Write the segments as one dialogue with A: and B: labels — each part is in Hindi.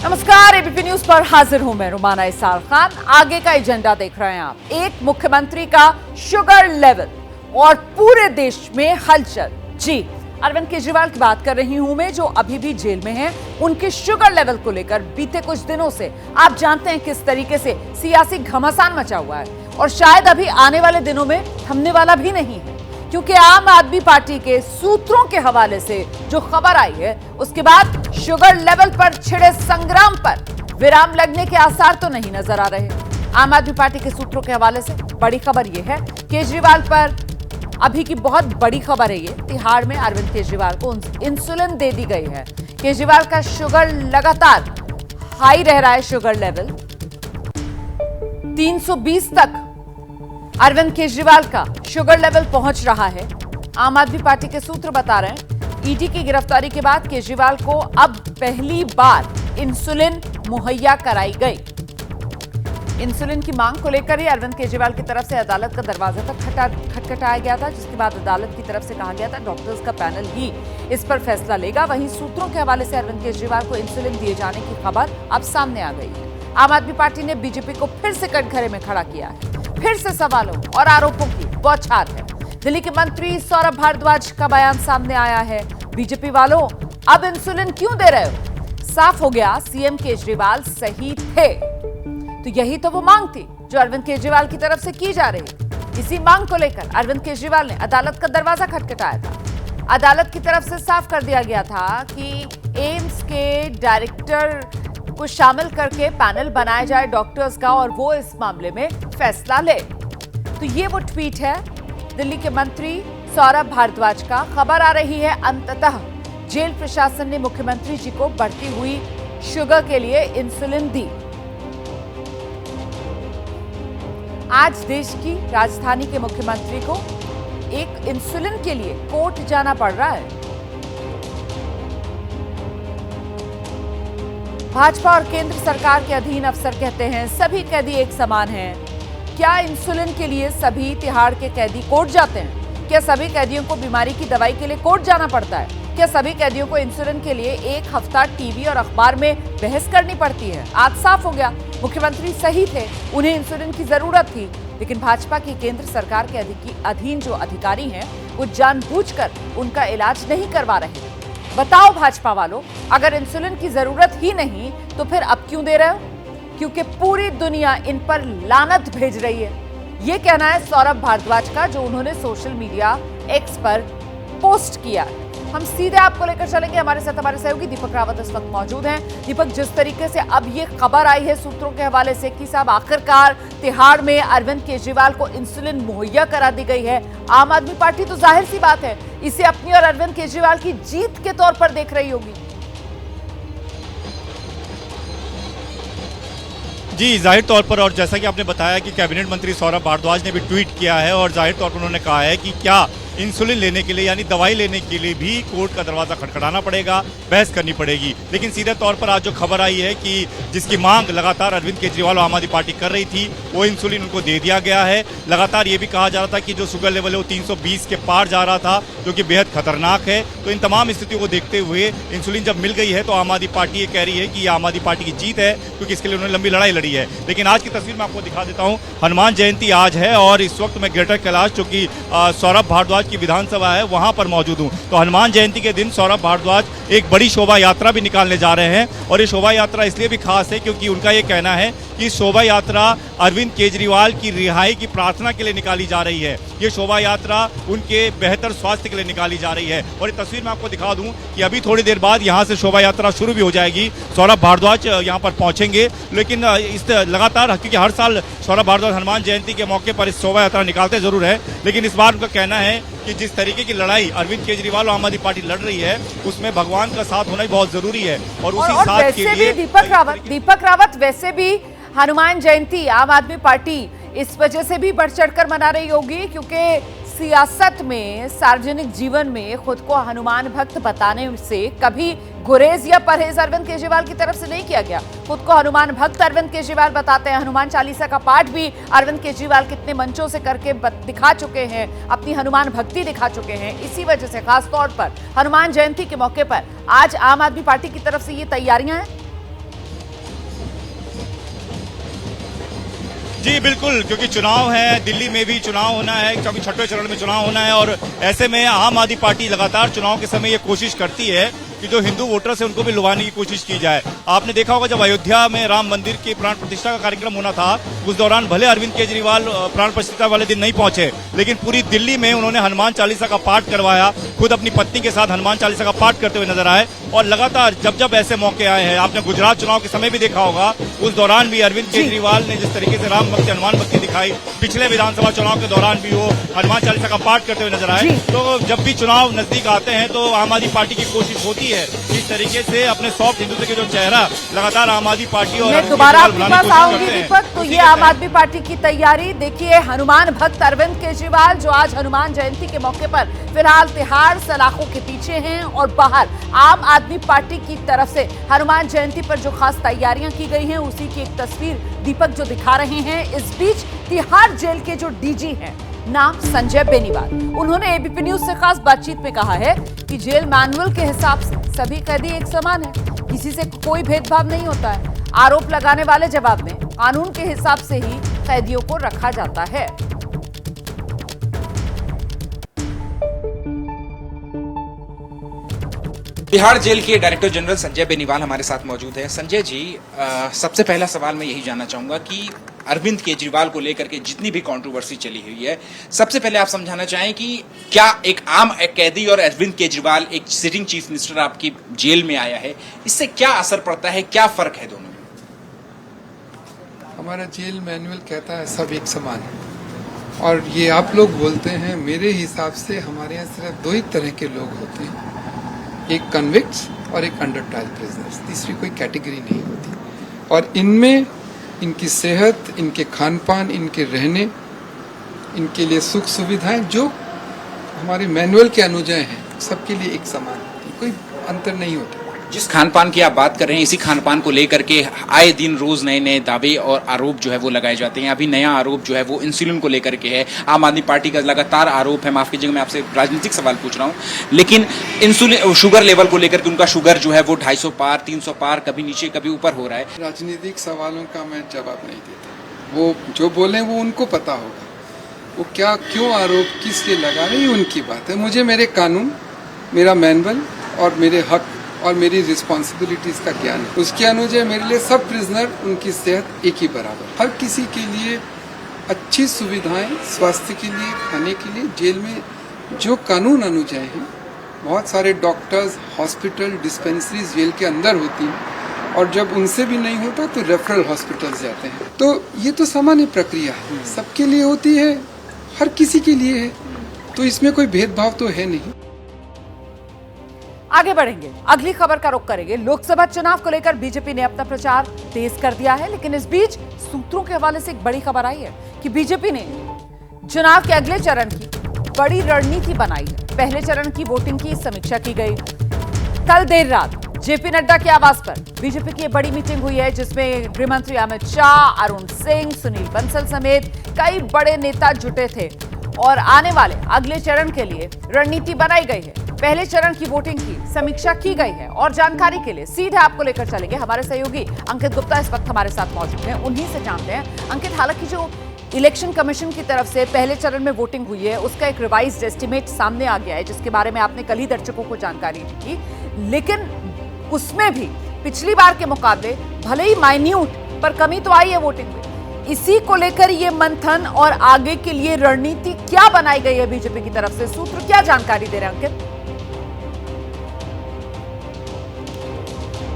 A: नमस्कार, एबीपी न्यूज पर हाजिर हूं मैं रुमाना इसार खान। आगे का एजेंडा देख रहे हैं आप। एक मुख्यमंत्री का शुगर लेवल और पूरे देश में हलचल। जी, अरविंद केजरीवाल की बात कर रही हूं मैं, जो अभी भी जेल में हैं। उनके शुगर लेवल को लेकर बीते कुछ दिनों से आप जानते हैं किस तरीके से सियासी घमासान मचा हुआ है और शायद अभी आने वाले दिनों में थमने वाला भी नहीं है, क्योंकि आम आदमी पार्टी के सूत्रों के हवाले से जो खबर आई है उसके बाद शुगर लेवल पर छिड़े संग्राम पर विराम लगने के आसार तो नहीं नजर आ रहे। आम आदमी पार्टी के सूत्रों के हवाले से बड़ी खबर यह है, केजरीवाल पर अभी की बहुत बड़ी खबर है ये, तिहाड़ में अरविंद केजरीवाल को इंसुलिन दे दी गई है। केजरीवाल का शुगर लगातार हाई रह रहा है। शुगर लेवल 320 तक अरविंद केजरीवाल का शुगर लेवल पहुंच रहा है। आम आदमी पार्टी के सूत्र बता रहे हैं ईडी की गिरफ्तारी के बाद केजरीवाल को अब पहली बार इंसुलिन मुहैया कराई गई। इंसुलिन की मांग को लेकर ही अरविंद केजरीवाल की तरफ से अदालत का दरवाजा तक खटखटाया गया था, जिसके बाद अदालत की तरफ से कहा गया था डॉक्टर्स का पैनल ही इस पर फैसला लेगा। वहीं सूत्रों के हवाले से अरविंद केजरीवाल को इंसुलिन दिए जाने की खबर अब सामने आ गई है। आम आदमी पार्टी ने बीजेपी को फिर से कटघरे में खड़ा किया है। फिर से सवालों और आरोपों की बौछार है। दिल्ली के मंत्री सौरभ भारद्वाज का बयान सामने आया है। बीजेपी वालों, अब इंसुलिन क्यों दे रहे हो? साफ हो गया सीएम केजरीवाल सही थे। तो यही तो वो मांग थी जो अरविंद केजरीवाल की तरफ से की जा रही। इसी मांग को लेकर अरविंद केजरीवाल ने अदालत का दरवाजा खटखटाया था। अदालत की तरफ से साफ कर दिया गया था कि एम्स के डायरेक्टर को शामिल करके पैनल बनाया जाए डॉक्टर्स का और वो इस मामले में फैसला ले। तो ये वो ट्वीट है दिल्ली के मंत्री सौरभ भारद्वाज का। खबर आ रही है अंततः जेल प्रशासन ने मुख्यमंत्री जी को बढ़ती हुई शुगर के लिए इंसुलिन दी। आज देश की राजधानी के मुख्यमंत्री को एक इंसुलिन के लिए कोर्ट जाना पड़ रहा है। भाजपा और केंद्र सरकार के अधीन अफसर कहते हैं सभी कैदी एक समान हैं। क्या इंसुलिन के लिए सभी तिहाड़ के कैदी कोर्ट जाते हैं? क्या सभी कैदियों को बीमारी की दवाई के लिए कोर्ट जाना पड़ता है? क्या सभी कैदियों को इंसुलिन के लिए एक हफ्ता टीवी और अखबार में बहस करनी पड़ती है? आज साफ हो गया, मुख्यमंत्री सही थे, उन्हें इंसुलिन की जरूरत थी। लेकिन भाजपा की केंद्र सरकार के अधीन जो अधिकारी हैं वो जानबूझकर उनका इलाज नहीं करवा रहे। बताओ भाजपा वालों, अगर इंसुलिन की जरूरत ही नहीं तो फिर अब क्यों दे रहे हो? क्योंकि पूरी दुनिया इन पर लानत भेज रही है। यह कहना है सौरभ भारद्वाज का, जो उन्होंने सोशल मीडिया एक्स पर पोस्ट किया। हम सीधे आपको लेकर चलेंगे। हमारे साथ हमारे सहयोगी दीपक रावत इस वक्त मौजूद हैं। दीपक, जिस तरीके से अब ये खबर आई है सूत्रों के हवाले से कि साहब आखिरकार तिहाड़ में अरविंद केजरीवाल को इंसुलिन मुहैया करा दी गई है, आम आदमी पार्टी तो जाहिर सी बात है इसे अपनी और अरविंद केजरीवाल की जीत के तौर पर देख रही होगी।
B: जी, जाहिर तौर पर, और जैसा कि आपने बताया कि कैबिनेट मंत्री सौरभ भारद्वाज ने भी ट्वीट किया है और जाहिर तौर पर उन्होंने कहा है कि क्या इंसुलिन लेने के लिए यानी दवाई लेने के लिए भी कोर्ट का दरवाजा खटखटाना पड़ेगा, बहस करनी पड़ेगी। लेकिन सीधे तौर पर आज जो खबर आई है कि जिसकी मांग लगातार अरविंद केजरीवाल और आम आदमी पार्टी कर रही थी वो इंसुलिन उनको दे दिया गया है। लगातार ये भी कहा जा रहा था कि जो शुगर लेवल है वो 320 के पार जा रहा था, जो कि बेहद खतरनाक है। तो इन तमाम स्थितियों को देखते हुए इंसुलिन जब मिल गई है तो आम आदमी पार्टी ये कह रही है कि ये आम आदमी पार्टी की जीत है, क्योंकि इसके लिए उन्होंने लंबी लड़ाई लड़ी है। लेकिन आज की तस्वीर मैं आपको दिखा देता हूँ। हनुमान जयंती आज है और इस वक्त मैं ग्रेटर कैलाश, जो कि सौरभ भारद्वाज की विधानसभा है, वहां पर मौजूद हूं। तो हनुमान जयंती के दिन सौरभ भारद्वाज एक बड़ी शोभा यात्रा भी निकालने जा रहे हैं और ये शोभा यात्रा इसलिए भी खास है क्योंकि उनका ये कहना है कि शोभा यात्रा अरविंद केजरीवाल की रिहाई की प्रार्थना के लिए निकाली जा रही है। ये शोभा यात्रा उनके बेहतर स्वास्थ्य के लिए निकाली जा रही है। और ये तस्वीर मैं आपको दिखा दूं कि अभी थोड़ी देर बाद यहां से शोभा यात्रा शुरू भी हो जाएगी। सौरभ भारद्वाज यहां पर पहुंचेंगे, लेकिन इस लगातार, क्योंकि हर साल सौरभ भारद्वाज हनुमान जयंती के मौके पर इस शोभा यात्रा निकालते जरूर है, लेकिन इस बार उनका कहना है कि जिस तरीके की लड़ाई अरविंद केजरीवाल और आम आदमी पार्टी लड़ रही है उसमें भगवान का साथ होना ही बहुत जरूरी है। और उसी साथ के लिए
A: दीपक रावत, वैसे भी हनुमान जयंती आम आदमी पार्टी इस वजह से भी बढ़ चढ़कर मना रही होगी क्योंकि सियासत में, सार्वजनिक जीवन में खुद को हनुमान भक्त बताने से कभी गुरेज या परहेज अरविंद केजरीवाल की तरफ से नहीं किया गया। खुद को हनुमान भक्त अरविंद केजरीवाल बताते हैं। हनुमान चालीसा का पाठ भी अरविंद केजरीवाल कितने मंचों से करके दिखा चुके हैं, अपनी हनुमान भक्ति दिखा चुके हैं। इसी वजह से खास तौर पर हनुमान जयंती के मौके पर आज आम आदमी पार्टी की तरफ से ये तैयारियां हैं।
B: जी बिल्कुल, क्योंकि चुनाव है, दिल्ली में भी चुनाव होना है, क्योंकि छठवें चरण में चुनाव होना है और ऐसे में आम आदमी पार्टी लगातार चुनाव के समय ये कोशिश करती है कि जो हिंदू वोटर्स है उनको भी लुभाने की कोशिश की जाए। आपने देखा होगा जब अयोध्या में राम मंदिर की प्राण प्रतिष्ठा का कार्यक्रम होना था, उस दौरान भले अरविंद केजरीवाल प्राण प्रतिष्ठा वाले दिन नहीं पहुंचे, लेकिन पूरी दिल्ली में उन्होंने हनुमान चालीसा का पाठ करवाया, खुद अपनी पत्नी के साथ हनुमान चालीसा का पाठ करते हुए नजर आए। और लगातार जब जब ऐसे मौके आए हैं, आपने गुजरात चुनाव के समय भी देखा होगा, उस दौरान भी अरविंद केजरीवाल ने जिस तरीके से राम भक्ति हनुमान भक्ति दिखाई, पिछले विधानसभा चुनाव के दौरान भी वो हनुमान चालीसा का पाठ करते हुए नजर आए। तो जब भी चुनाव नजदीक आते हैं तो आम आदमी पार्टी की कोशिश होती है इस तरीके से अपने सॉफ्ट हिंदुत्व के जो चेहरा लगातार आम आदमी पार्टी और
A: मैं दोबारा आपके पास आऊंगी दीपक। तो ये आम आदमी पार्टी की तैयारी देखिए, हनुमान भक्त अरविंद केजरीवाल जो आज हनुमान जयंती के मौके पर फिलहाल तिहाड़ सलाखों के पीछे हैं और बाहर आम आदमी पार्टी की तरफ से हनुमान जयंती पर जो खास तैयारियां की गई हैं उसी की एक तस्वीर दीपक जो दिखा रहे हैं। इस बीच तिहाड़ जेल के जो डीजी हैं, नाम संजय बेनीवाल, उन्होंने एबीपी न्यूज से खास बातचीत में कहा है कि जेल मैनुअल के हिसाब से सभी कैदी एक समान है, किसी से कोई भेदभाव नहीं होता है। आरोप लगाने वाले जवाब में कानून के हिसाब से ही कैदियों को रखा जाता है।
C: तिहाड़ जेल के डायरेक्टर जनरल संजय बेनीवाल हमारे साथ मौजूद है। संजय जी, सबसे पहला सवाल मैं यही जानना चाहूंगा कि अरविंद केजरीवाल को लेकर के जितनी भी कंट्रोवर्सी चली हुई है, सबसे पहले आप समझाना चाहें कि क्या एक आम कैदी और अरविंद केजरीवाल, एक सिटिंग चीफ मिनिस्टर आपकी जेल में आया है, इससे क्या असर पड़ता है, क्या फर्क है दोनों में?
D: हमारा जेल मैनुअल कहता है सब एक समान है, और ये आप लोग बोलते हैं, मेरे हिसाब से हमारे यहाँ सिर्फ दो ही तरह के लोग होते हैं, एक कन्विक्ट्स और एक अंडर ट्रायल प्रिजनर्स, तीसरी कोई कैटेगरी नहीं होती। और इनमें इनकी सेहत, इनके खान पान, इनके रहने, इनके लिए सुख सुविधाएं जो हमारे मैनुअल के अनुजाय हैं, सबके लिए एक समान होती है, कोई अंतर नहीं होता।
C: जिस खान पान की आप बात कर रहे हैं, इसी खान पान को लेकर के आए दिन रोज नए नए दावे और आरोप जो है वो लगाए जाते हैं। अभी नया आरोप जो है वो इंसुलिन को लेकर के है। आम आदमी पार्टी का लगातार आरोप है, माफ कीजिएगा मैं आपसे राजनीतिक सवाल पूछ रहा हूँ, लेकिन इंसुलिन शुगर लेवल को लेकर के उनका शुगर जो है वो 250 पार 300 पार, कभी नीचे कभी ऊपर हो रहा है।
D: राजनीतिक सवालों का मैं जवाब नहीं देता, वो जो बोले वो उनको पता होगा, वो क्या क्यों आरोप किस लिए लगा रहे हैं उनकी बात है। मुझे मेरे कानून, मेरा मैनुअल और मेरे हक और मेरी रिस्पॉन्सिबिलिटीज का ज्ञान है, उसके अनुसार मेरे लिए सब प्रिजनर, उनकी सेहत एक ही बराबर, हर किसी के लिए अच्छी सुविधाएं, स्वास्थ्य के लिए, खाने के लिए जेल में जो कानून अनुजाय हैं, बहुत सारे डॉक्टर्स, हॉस्पिटल, डिस्पेंसरीज जेल के अंदर होती हैं, और जब उनसे भी नहीं होता तो रेफरल हॉस्पिटल्स जाते हैं। तो ये तो सामान्य प्रक्रिया है, सबके लिए होती है, हर किसी के लिए है, तो इसमें कोई भेदभाव तो है नहीं।
A: आगे बढ़ेंगे, अगली खबर का रुख करेंगे। लोकसभा चुनाव को लेकर बीजेपी ने अपना प्रचार तेज कर दिया है, लेकिन इस बीच सूत्रों के हवाले से एक बड़ी खबर आई है कि बीजेपी ने चुनाव के अगले चरण की बड़ी रणनीति बनाई है। पहले चरण की वोटिंग की समीक्षा की गई। कल देर रात जेपी नड्डा के आवास पर बीजेपी की बड़ी मीटिंग हुई है, जिसमें गृह मंत्री अमित शाह, अरुण सिंह, सुनील बंसल समेत कई बड़े नेता जुटे थे और आने वाले अगले चरण के लिए रणनीति बनाई गई है। पहले चरण की वोटिंग की समीक्षा की गई है और जानकारी के लिए सीधे आपको लेकर चलेंगे। हमारे सहयोगी अंकित गुप्ता इस वक्त हमारे साथ मौजूद हैं, उन्हीं से जानते हैं। अंकित, हालांकि जो इलेक्शन कमीशन की तरफ से पहले चरण में वोटिंग हुई है उसका एक रिवाइज्ड एस्टिमेट सामने आ गया है, जिसके बारे में आपने कल ही दर्शकों को जानकारी दी थी, लेकिन उसमें भी पिछली बार के मुकाबले भले ही माइन्यूट पर कमी तो आई है वोटिंग में। इसी को लेकर ये मंथन और आगे के लिए रणनीति क्या बनाई गई है बीजेपी की तरफ से, सूत्र क्या जानकारी दे रहे हैं अंकित?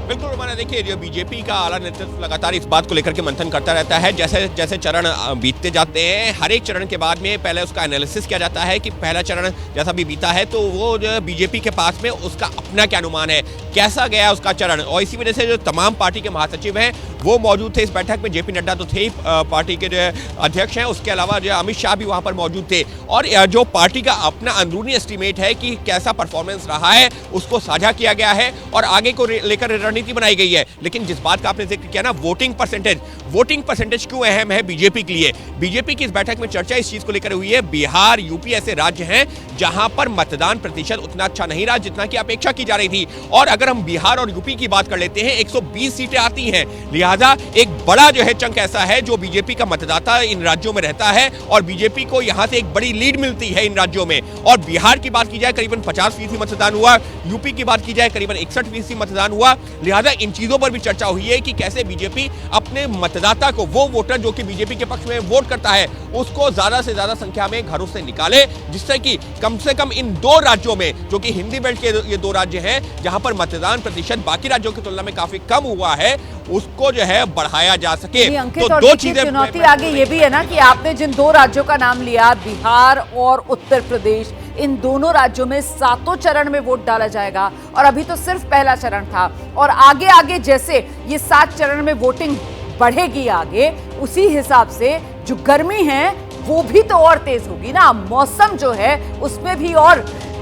E: बिल्कुल रोमाना, देखिए जो बीजेपी का आला नेतृत्व लगातार इस बात को लेकर के मंथन करता रहता है। जैसे जैसे चरण बीतते जाते हैं, हर एक चरण के बाद में पहले उसका एनालिसिस किया जाता है कि पहला चरण जैसा भी बीता है तो वो जो बीजेपी के पास में उसका अपना क्या अनुमान है, कैसा गया उसका चरण। और इसी वजह से जो तमाम पार्टी के महासचिव हैं वो मौजूद थे इस बैठक में। जेपी नड्डा तो थे ही पार्टी के जो अध्यक्ष हैं, उसके अलावा जो अमित शाह भी वहाँ पर मौजूद थे। और जो पार्टी का अपना अंदरूनी एस्टिमेट है कि कैसा परफॉर्मेंस रहा है उसको साझा किया गया है और आगे को लेकर रणनीति बनाई गई है। लेकिन जिस बात का आपने जिक्र किया ना, वोटिंग परसेंटेज क्यों अहम है बीजेपी के लिए? बीजेपी की इस बैठक में चर्चा इस चीज को लेकर हुई है, बिहार यूपी ऐसे राज्य हैं जहां पर मतदान प्रतिशत उतना अच्छा नहीं रहा जितना की अपेक्षा की जा रही थी। और अगर हम बिहार और यूपी की बात कर लेते हैं, 120 सीटें आती हैं, लिहाजा एक बड़ा जो है चंक ऐसा है जो बीजेपी का मतदाता इन राज्यों में रहता है और बीजेपी को यहां से एक बड़ी लीड मिलती है इन राज्यों में। और बिहार की बात की जाए करीबन 50% मतदान हुआ, यूपी की बात की जाए करीबन 61% मतदान हुआ। लिहाजा इन चीजों पर भी चर्चा हुई है कि कैसे बीजेपी अपने मतदाता को, वो वोटर जो कि बीजेपी के पक्ष में वोट करता है, उसको ज्यादा से ज्यादा संख्या में घरों से निकाले, जिससे कि कम से कम इन दो राज्यों में, जो कि हिंदी बेल्ट के ये दो राज्य हैं जहां पर मतदान प्रतिशत बाकी राज्यों की तुलना में काफी कम हुआ है, उसको जो है बढ़ाया जा सके।
A: तो दो चीजें चुनौती आगे ये भी है ना कि आपने जिन दो राज्यों का नाम लिया, बिहार और उत्तर प्रदेश, इन दोनों राज्यों में 7 चरण में वोट डाला जाएगा और अभी तो सिर्फ पहला चरण था। और आगे आगे जैसे ये 7 चरण में वोटिंग बढ़ेगी आगे, उसी हिसाब से जो गर्मी है वो भी तो और तेज होगी ना, मौसम जो है उसमें भी और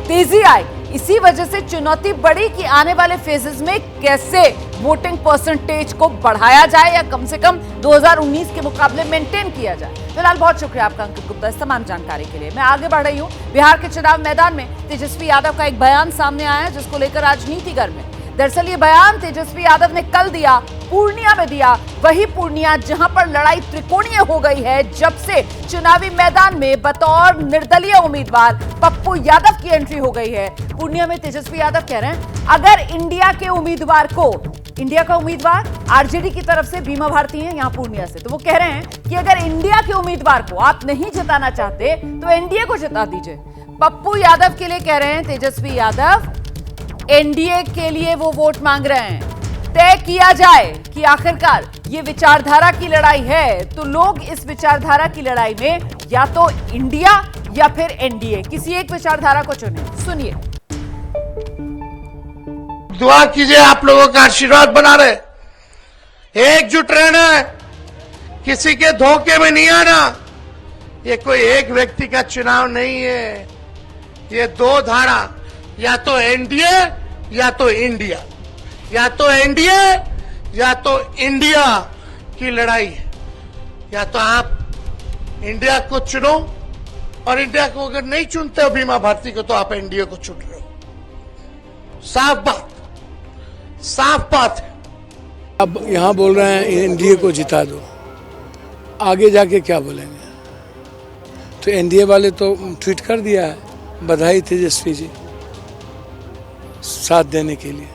A: तेजी आएगी। इसी वजह से चुनौती बढ़ी कि आने वाले फेजेस में कैसे वोटिंग परसेंटेज को बढ़ाया जाए या कम से कम 2019 के मुकाबले मेंटेन किया जाए। फिलहाल बहुत शुक्रिया आपका अंकित गुप्ता इस तमाम जानकारी के लिए। मैं आगे बढ़ रही हूँ। बिहार के चुनाव मैदान में तेजस्वी यादव का एक बयान सामने आया है जिसको लेकर राजनीति गर्म है। दरअसल ये बयान तेजस्वी यादव ने कल दिया, पूर्णिया में दिया, वही पूर्णिया जहां पर लड़ाई त्रिकोणीय हो गई है जब से चुनावी मैदान में बतौर निर्दलीय उम्मीदवार पप्पू यादव की एंट्री हो गई है। पूर्णिया में तेजस्वी यादव कह रहे हैं अगर इंडिया के उम्मीदवार को, इंडिया का उम्मीदवार आरजेडी की तरफ से बीमा भारती है यहाँ पूर्णिया से, तो वो कह रहे हैं कि अगर इंडिया के उम्मीदवार को आप नहीं जिताना चाहते तो एनडीए को जिता दीजिए। पप्पू यादव के लिए कह रहे हैं तेजस्वी यादव, एनडीए के लिए वो वोट मांग रहे हैं। तय किया जाए कि आखिरकार ये विचारधारा की लड़ाई है तो लोग इस विचारधारा की लड़ाई में या तो इंडिया या फिर एनडीए, किसी एक विचारधारा को चुने। सुनिए।
F: दुआ कीजिए, आप लोगों का आशीर्वाद बना रहे, एकजुट रहना, किसी के धोखे में नहीं आना। ये कोई एक व्यक्ति का चुनाव नहीं है, ये दो धारा, या तो एनडीए या तो इंडिया, या तो एनडीए या तो इंडिया की लड़ाई है। या तो आप इंडिया को चुनो और इंडिया को अगर नहीं चुनते हो बीमा भारती को तो आप एनडीए को चुन रहे हो। साफ बात है।
G: अब यहां बोल रहे हैं एनडीए को जिता दो, आगे जाके क्या बोलेंगे? तो एनडीए वाले तो ट्वीट कर दिया है, बधाई तेजस्वी जी साथ देने के लिए।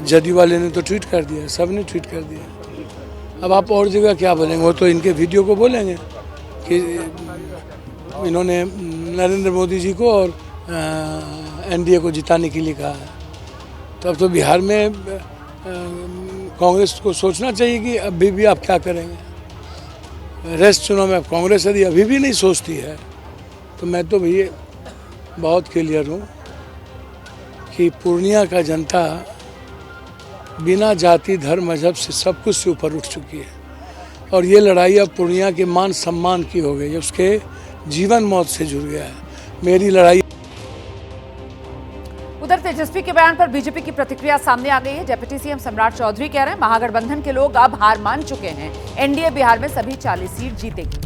G: जदयू वाले ने तो ट्वीट कर दिया, सब ने ट्वीट कर दिया। अब आप और जगह क्या बोलेंगे? वो तो इनके वीडियो को बोलेंगे कि इन्होंने नरेंद्र मोदी जी को और एनडीए को जिताने के लिए कहा है। तो अब तो बिहार में कांग्रेस को सोचना चाहिए कि अभी भी आप क्या करेंगे। रेस्ट चुनाव में अब कांग्रेस यदि अभी भी नहीं सोचती है तो मैं तो भैया बहुत क्लियर हूँ कि पूर्णिया का जनता बिना जाति धर्म मजहब से सब कुछ से ऊपर उठ चुकी है और ये लड़ाई अब पूर्णिया के मान सम्मान की हो गई है, उसके जीवन मौत से जुड़ गया है। मेरी लड़ाई।
A: उधर तेजस्वी के बयान पर बीजेपी की प्रतिक्रिया सामने आ गई है। डिप्टी सीएम सम्राट चौधरी कह रहे हैं महागठबंधन के लोग अब हार मान चुके हैं, एनडीए बिहार में सभी 40 सीट जीतेगी।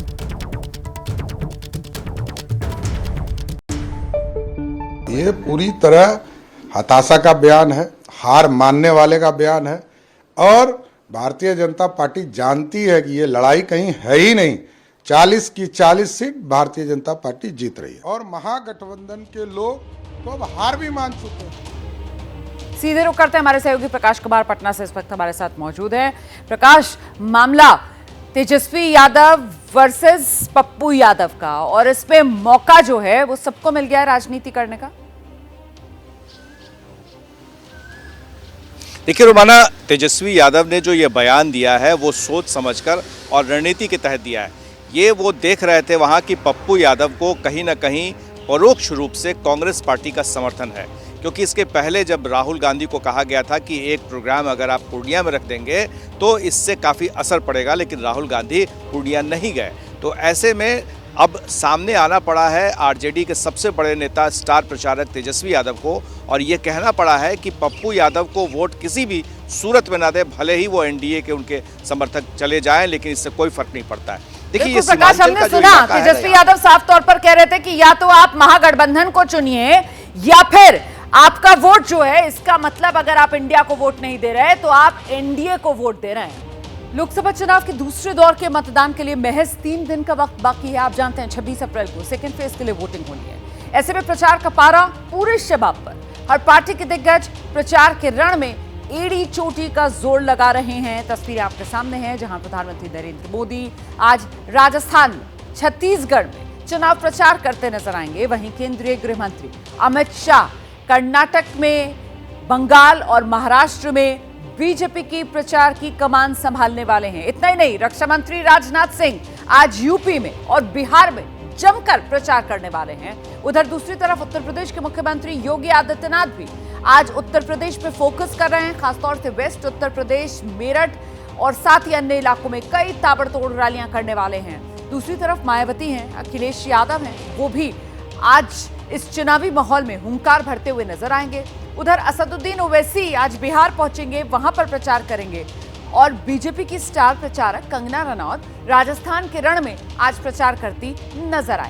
H: ये पूरी तरह हताशा का बयान है, हार मानने वाले का बयान है और भारतीय जनता पार्टी जानती है कि ये लड़ाई कहीं है ही नहीं। 40 की 40 सीट भारतीय जनता पार्टी जीत रही है और महागठबंधन के लोग तो अब हार भी मान चुके हैं।
A: सीधे रुख करते हैं, हमारे सहयोगी प्रकाश कुमार पटना से इस वक्त हमारे साथ मौजूद हैं। प्रकाश, मामला तेजस्वी यादव वर्सेस पप्पू यादव का और इसमें मौका जो है वो सबको मिल गया है राजनीति करने का।
I: देखिए रोमाना, तेजस्वी यादव ने जो ये बयान दिया है वो सोच समझकर और रणनीति के तहत दिया है। ये वो देख रहे थे वहाँ कि पप्पू यादव को कहीं ना कहीं परोक्ष रूप से कांग्रेस पार्टी का समर्थन है, क्योंकि इसके पहले जब राहुल गांधी को कहा गया था कि एक प्रोग्राम अगर आप पूर्णिया में रख देंगे तो इससे काफ़ी असर पड़ेगा, लेकिन राहुल गांधी पूर्णिया नहीं गए। तो ऐसे में अब सामने आना पड़ा है आरजेडी के सबसे बड़े नेता स्टार प्रचारक तेजस्वी यादव को, और ये कहना पड़ा है कि पप्पू यादव को वोट किसी भी सूरत में ना दे, भले ही वो एनडीए के उनके समर्थक चले जाएं, लेकिन इससे कोई फर्क नहीं पड़ता है। देखिए ये
A: प्रकाश, हमने सुना तेजस्वी यादव साफ तौर पर कह रहे थे कि या तो आप महागठबंधन को चुनिए या फिर आपका वोट जो है, इसका मतलब अगर आप इंडिया को वोट नहीं दे रहे तो आप एनडीए को वोट दे रहे हैं। लोकसभा चुनाव के दूसरे दौर के मतदान के लिए महज 3 दिन का वक्त बाकी है। आप जानते हैं 26 अप्रैल को सेकेंड फेज के लिए वोटिंग होनी है। ऐसे में प्रचार का पारा पूरे शबाब पर। हर पार्टी के दिग्गज प्रचार के रण में एड़ी चोटी का जोर लगा रहे हैं। तस्वीरें आपके सामने हैं, जहां प्रधानमंत्री नरेंद्र मोदी आज राजस्थान में, छत्तीसगढ़ में चुनाव प्रचार करते नजर आएंगे। वहीं केंद्रीय गृह मंत्री अमित शाह कर्नाटक में, बंगाल और महाराष्ट्र में बीजेपी की प्रचार की कमान संभालने वाले हैं। इतना ही नहीं, रक्षा मंत्री राजनाथ सिंह आज यूपी में और बिहार में जमकर प्रचार करने वाले हैं। उधर दूसरी तरफ उत्तर प्रदेश के मुख्यमंत्री योगी आदित्यनाथ भी आज उत्तर प्रदेश पे फोकस कर रहे हैं, खासतौर से वेस्ट उत्तर प्रदेश, मेरठ और साथ ही अन्य इलाकों में कई ताबड़तोड़ रैलियां करने वाले हैं। दूसरी तरफ मायावती हैं, अखिलेश यादव हैं, वो भी आज इस चुनावी माहौल में हुंकार भरते हुए नजर आएंगे। उधर असदुद्दीन ओवैसी आज बिहार पहुंचेंगे, वहां पर प्रचार करेंगे। और बीजेपी की स्टार प्रचारक कंगना रनौत राजस्थान के रण में आज प्रचार करती नजर आएंगी।